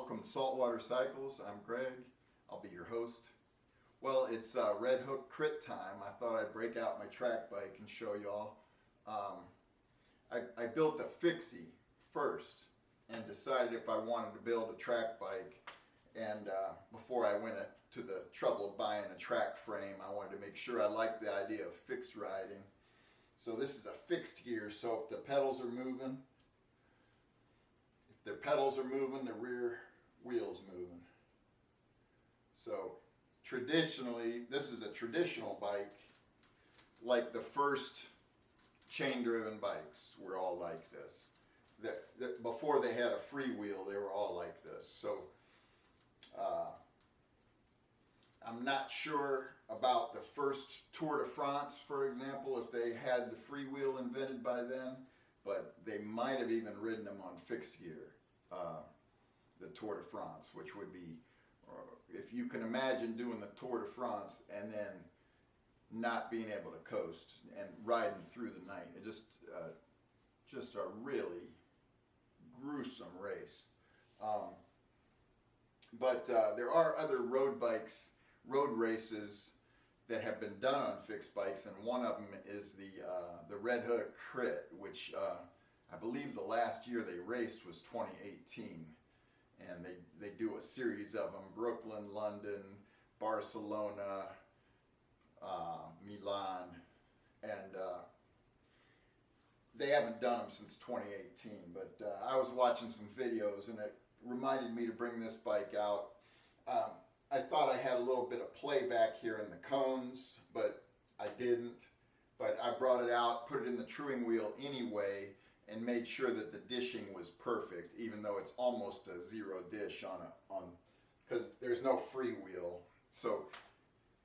Welcome to Saltwater Cycles. I'm Greg. I'll be your host. Well, it's Red Hook Crit time. I thought I'd break out my track bike and show y'all. I built a fixie first and decided if I wanted to build a track bike. And before I went to the trouble of buying a track frame, I wanted to make sure I liked the idea of fixed riding. So this is a fixed gear, so if the pedals are moving, the rear wheel's moving. So traditionally, this is a traditional bike, like the first chain-driven bikes were all like this. Before they had a freewheel, they were all like this. So I'm not sure about the first Tour de France, for example, if they had the freewheel invented by then, but they might have even ridden them on fixed gear, the Tour de France, which would be, if you can imagine doing the Tour de France and then not being able to coast and riding through the night. It just a really gruesome race. But there are other road races that have been done on fixed bikes, and one of them is the Red Hook Crit, which I believe the last year they raced was 2018, and they do a series of them: Brooklyn, London, Barcelona, Milan, and they haven't done them since 2018. But I was watching some videos, and it reminded me to bring this bike out. I thought I had a little bit of play back here in the cones, but I didn't. But I brought it out, put it in the truing wheel anyway, and made sure that the dishing was perfect, even though it's almost a zero dish because there's no freewheel. So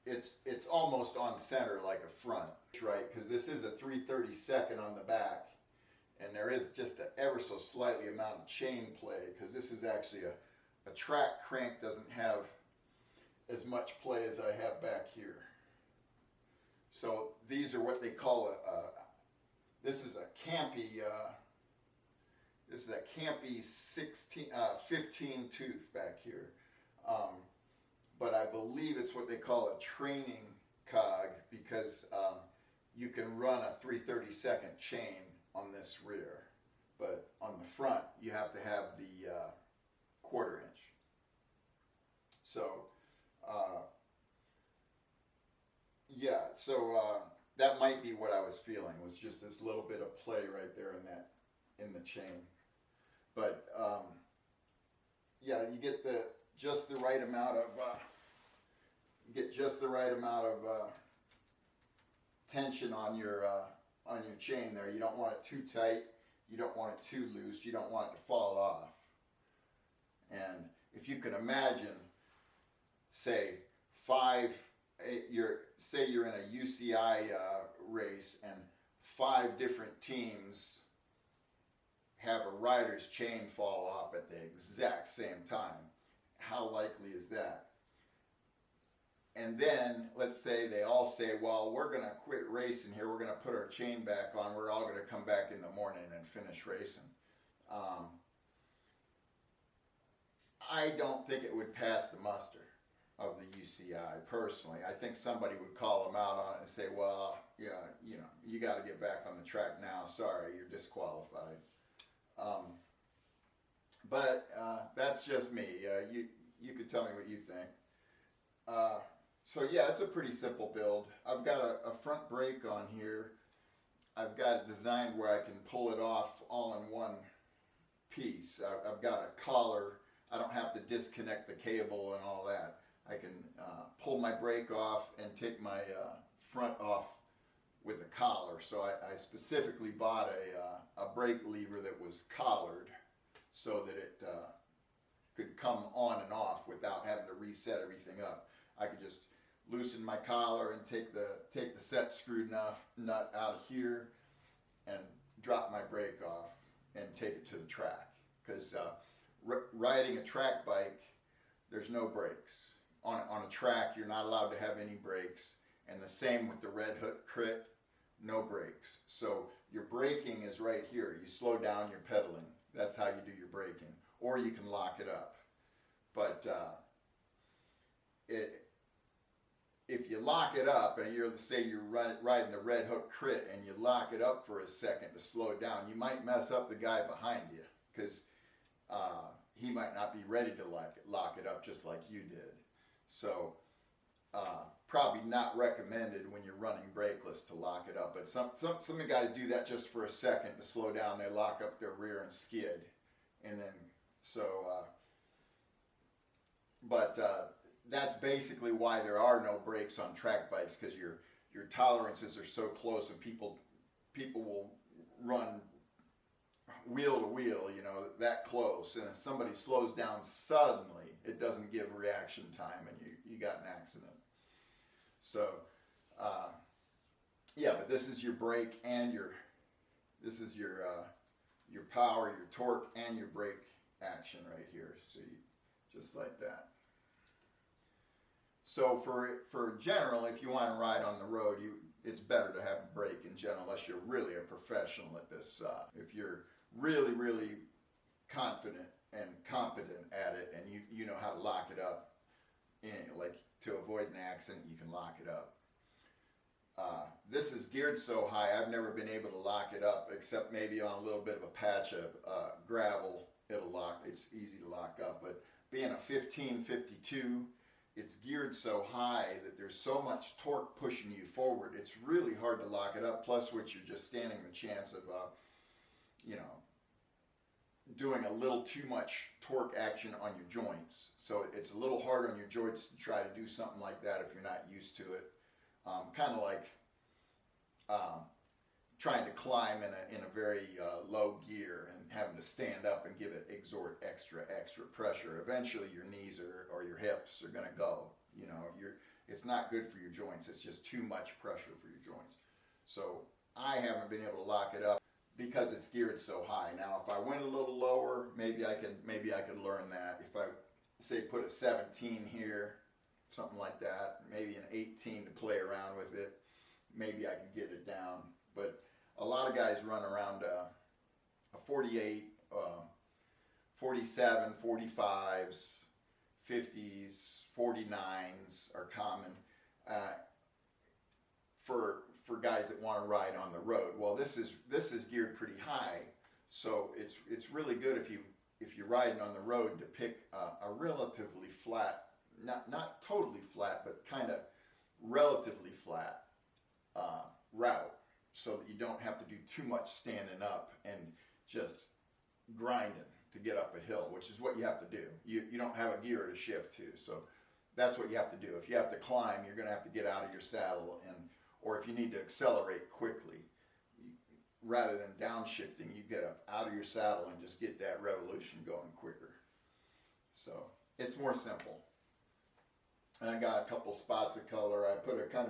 it's almost on center like a front, right? Because this is a 3/32 on the back, and there is just an ever so slightly amount of chain play, because this is actually a track crank doesn't have as much play as I have back here. So these are what they call this is a Campy. This is a Campy 15 tooth back here. But I believe it's what they call a training cog, because you can run a 3/32 chain on this rear, but on the front you have to have the 1/4 inch. So that might be what I was feeling, was just this little bit of play right there in the chain. But you get just the right amount of tension on your chain there. You don't want it too tight, you don't want it too loose, you don't want it to fall off. And if you can imagine, say you're in a UCI race and 5 different teams have a rider's chain fall off at the exact same time. How likely is that? And then let's say they all say, well, we're going to quit racing here, we're going to put our chain back on, we're all going to come back in the morning and finish racing. I don't think it would pass the muster of the UCI, personally. I think somebody would call them out on it and say, well, yeah, you got to get back on the track now, sorry, you're disqualified. But that's just me. You could tell me what you think. So yeah, it's a pretty simple build. I've got a front brake on here. I've got it designed where I can pull it off all in one piece. I've got a collar. I don't have to disconnect the cable and all that. I can pull my brake off and take my front off with a collar. So I specifically bought a brake lever that was collared so that it could come on and off without having to reset everything up. I could just loosen my collar and take the set screw nut out of here and drop my brake off and take it to the track. Because riding a track bike, there's no brakes. On a track, you're not allowed to have any brakes, and the same with the Red Hook Crit, no brakes. So your braking is right here. You slow down your pedaling. That's how you do your braking. Or you can lock it up. But if you lock it up, and say you're riding the red hook crit, and you lock it up for a second to slow it down, you might mess up the guy behind you, because he might not be ready to lock it up just like you did. So probably not recommended when you're running brakeless to lock it up. But some of the guys do that just for a second to slow down. They lock up their rear and skid, and then that's basically why there are no brakes on track bikes, because your tolerances are so close, and people will run wheel to wheel, that close, and if somebody slows down suddenly, it doesn't give reaction time, and you got an accident. So yeah, but this is your brake and your power, your torque, and your brake action right here. So just like that. So for general, if you want to ride on the road, it's better to have a brake in general, unless you're really a professional at this. If you're really, really confident and competent at it, and you know how to lock it up, like to avoid an accident, you can lock it up. This is geared so high, I've never been able to lock it up, except maybe on a little bit of a patch of gravel. It's easy to lock up. But being a 1552, it's geared so high that there's so much torque pushing you forward, it's really hard to lock it up. Plus, which you're just standing the chance of, doing a little too much torque action on your joints. So it's a little hard on your joints to try to do something like that if you're not used to it. Kind of like trying to climb in a very low gear and having to stand up and exert extra pressure. Eventually your knees or your hips are going to go. It's not good for your joints. It's just too much pressure for your joints. So I haven't been able to lock it up because it's geared so high. Now, if I went a little lower, maybe I could learn that. If I say put a 17 here, something like that, maybe an 18 to play around with it, maybe I could get it down. But a lot of guys run around a 48, 47, 45s, 50s, 49s are common for guys that want to ride on the road. Well, this is geared pretty high, so it's really good if you're riding on the road to pick a relatively flat, not totally flat, but kind of relatively flat route, so that you don't have to do too much standing up and just grinding to get up a hill, which is what you have to do. You don't have a gear to shift to, so that's what you have to do. If you have to climb, you're going to have to get out of your saddle, or if you need to accelerate quickly, rather than downshifting, you get up out of your saddle and just get that revolution going quicker. So it's more simple. And I got a couple spots of color. I put a kind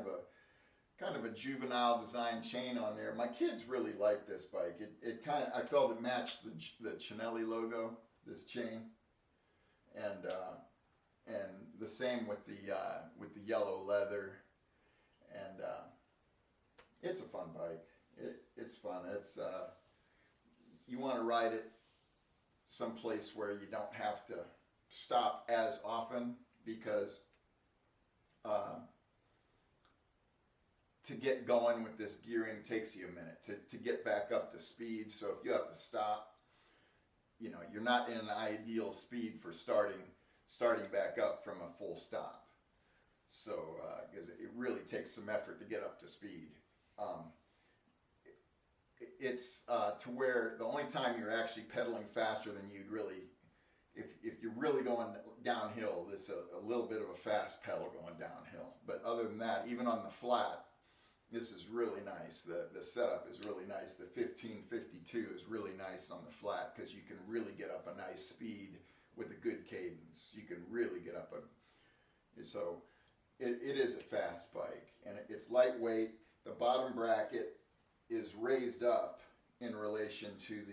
of a juvenile design chain on there. My kids really like this bike. I felt it matched the Cinelli logo, this chain, and the same with the yellow leather. And it's a fun bike. It's fun. It's you want to ride it someplace where you don't have to stop as often, because to get going with this gearing takes you a minute to get back up to speed. So if you have to stop, you're not in an ideal speed for starting back up from a full stop. So because it really takes some effort to get up to speed. It's to where the only time you're actually pedaling faster than you'd really, if you're really going downhill, it's a little bit of a fast pedal going downhill. But other than that, even on the flat, this is really nice. The setup is really nice. The 1552 is really nice on the flat, because you can really get up a nice speed with a good cadence. You can really get up so it is a fast bike, and it's lightweight. The bottom bracket is raised up in relation to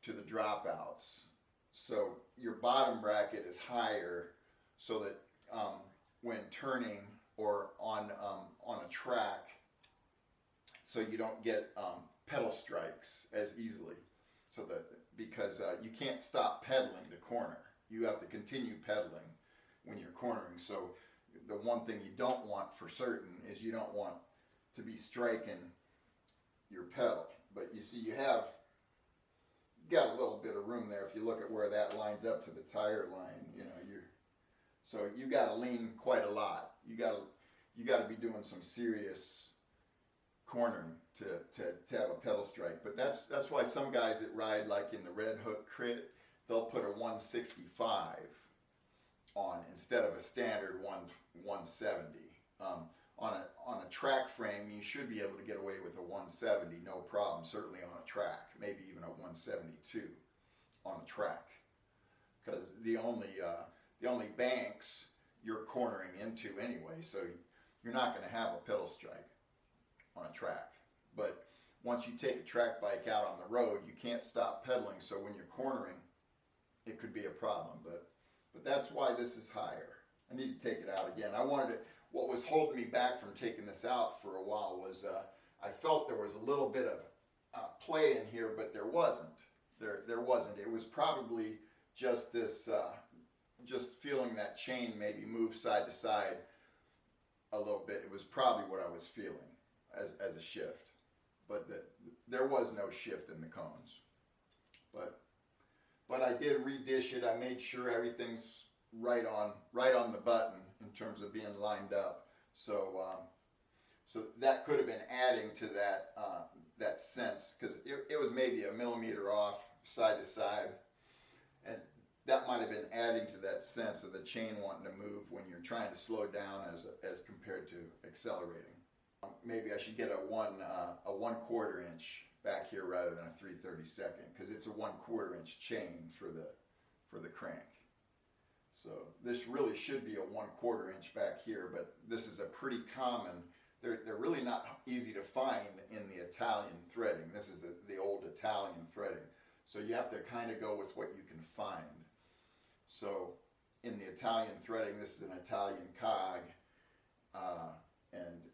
the dropouts. So your bottom bracket is higher, so that when turning or on a track, so you don't get pedal strikes as easily. So that because you can't stop pedaling the corner, you have to continue pedaling when you're cornering. So the one thing you don't want for certain is you don't want to be striking your pedal. But you see, you got a little bit of room there. If you look at where that lines up to the tire line, so you got to lean quite a lot. You got to be doing some serious cornering to have a pedal strike. But that's why some guys that ride like in the Red Hook Crit, they'll put a 165 on instead of a standard 170. On a track frame, you should be able to get away with a 170, no problem. Certainly on a track, maybe even a 172 on a track, because the only banks you're cornering into anyway, so you're not going to have a pedal strike on a track. But once you take a track bike out on the road, you can't stop pedaling, so when you're cornering, it could be a problem. But that's why this is higher. I need to take it out again. What was holding me back from taking this out for a while was I felt there was a little bit of play in here, but there wasn't. There wasn't. It was probably just this, just feeling that chain maybe move side to side a little bit. It was probably what I was feeling as a shift, but there was no shift in the cones. But I did redish it. I made sure everything's right on the button in terms of being lined up. So that could have been adding to that sense, because it was maybe a millimeter off side to side, and that might have been adding to that sense of the chain wanting to move when you're trying to slow down as compared to accelerating. Maybe I should get a 1/4 inch back here rather than a 3/32, because it's a 1/4 inch chain for the crank. So this really should be a 1/4 inch back here, but this is a pretty common. They're really not easy to find in the Italian threading. This is the old Italian threading. So you have to kind of go with what you can find. So in the Italian threading, this is an Italian cog, and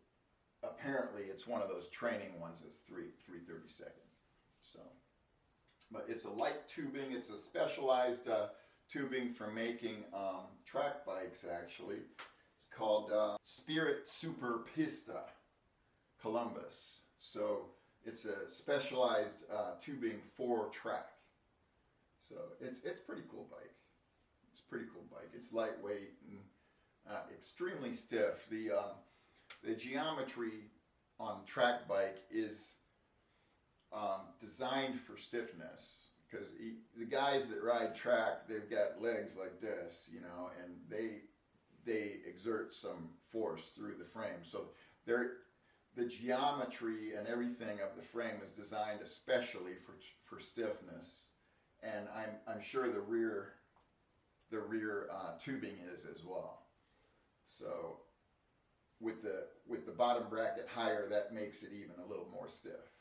apparently it's one of those training ones that's 3/32. So, but it's a light tubing. It's a specialized tubing for making track bikes, actually. It's called Spirit Super Pista Columbus. So it's a specialized tubing for track. So it's pretty cool bike. It's a pretty cool bike. It's lightweight and extremely stiff. The geometry on track bike is designed for stiffness, because the guys that ride track, they've got legs like this, and they exert some force through the frame. So the geometry and everything of the frame is designed especially for stiffness, and I'm sure the rear tubing is as well. So with the bottom bracket higher, that makes it even a little more stiff.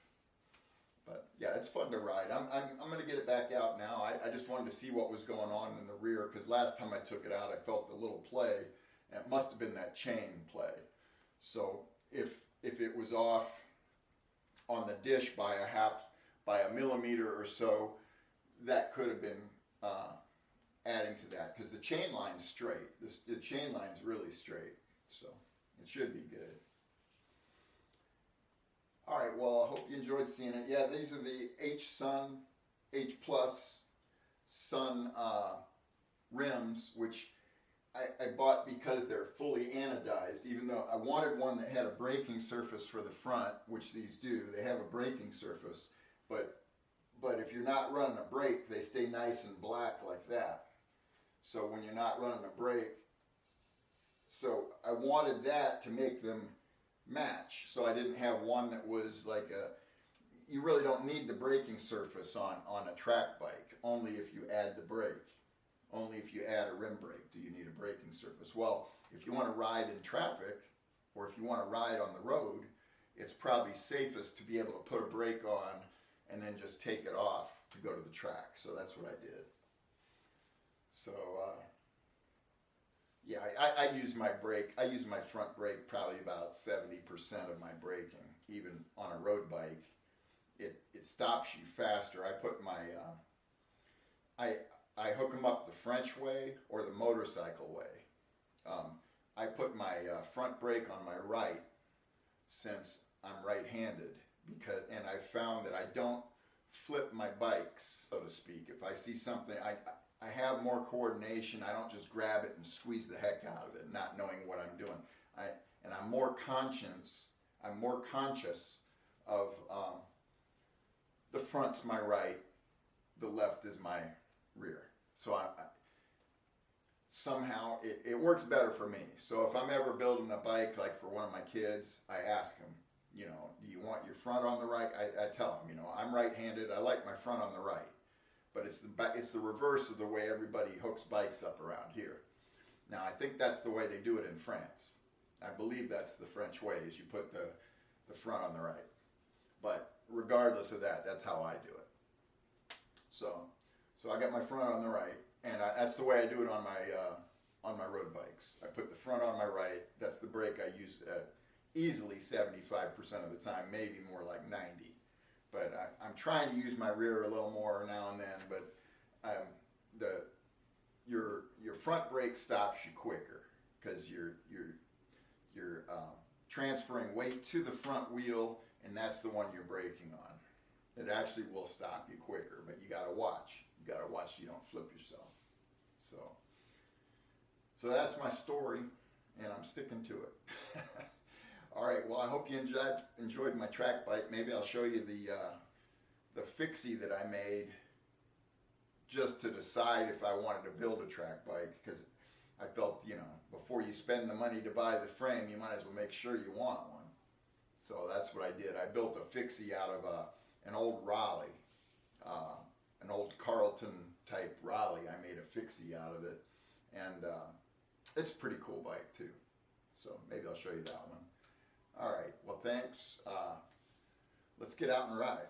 But yeah, it's fun to ride. I'm going to get it back out now. I just wanted to see what was going on in the rear, because last time I took it out, I felt a little play, and it must have been that chain play. So if it was off on the dish by a millimeter or so, that could have been adding to that, because the chain line's straight. The chain line's really straight, so it should be good. All right, well, I hope you enjoyed seeing it. Yeah, these are the H Plus Sun rims, which I bought because they're fully anodized, even though I wanted one that had a braking surface for the front, which these do. They have a braking surface, but if you're not running a brake, they stay nice and black like that. So when you're not running a brake, so I wanted that to make them match. So I didn't have one that was like you really don't need the braking surface on a track bike, only if you add the brake. Only if you add a rim brake do you need a braking surface. Well, if you want to ride in traffic, or if you want to ride on the road, it's probably safest to be able to put a brake on and then just take it off to go to the track. So that's what I did. So yeah, I use my brake. I use my front brake probably about 70% of my braking. Even on a road bike, it stops you faster. I put my I I hook them up the French way or the motorcycle way. I put my front brake on my right since I'm right-handed, and I found that I don't flip my bikes, so to speak. If I see something, I have more coordination. I don't just grab it and squeeze the heck out of it, not knowing what I'm doing. And I'm more conscious of the front's my right, the left is my rear. So somehow it works better for me. So if I'm ever building a bike, like for one of my kids, I ask them, you know, do you want your front on the right? I tell them, you know, I'm right-handed. I like my front on the right. But it's the reverse of the way everybody hooks bikes up around here. Now, I think that's the way they do it in France. I believe that's the French way, is you put the front on the right. But regardless of that, that's how I do it. So I got my front on the right, and that's the way I do it on my road bikes. I put the front on my right. That's the brake I use easily 75% of the time, maybe more like 90. But I'm trying to use my rear a little more now and then. But your front brake stops you quicker because you're transferring weight to the front wheel, and that's the one you're braking on. It actually will stop you quicker, but you gotta watch. You gotta watch you don't flip yourself. So that's my story, and I'm sticking to it. All right, well, I hope you enjoyed my track bike. Maybe I'll show you the fixie that I made just to decide if I wanted to build a track bike, because I felt, you know, before you spend the money to buy the frame, you might as well make sure you want one. So that's what I did. I built a fixie out of an old Raleigh, an old Carlton type Raleigh. I made a fixie out of it, and it's a pretty cool bike too. So maybe I'll show you that one. All right, well, thanks. Let's get out and ride.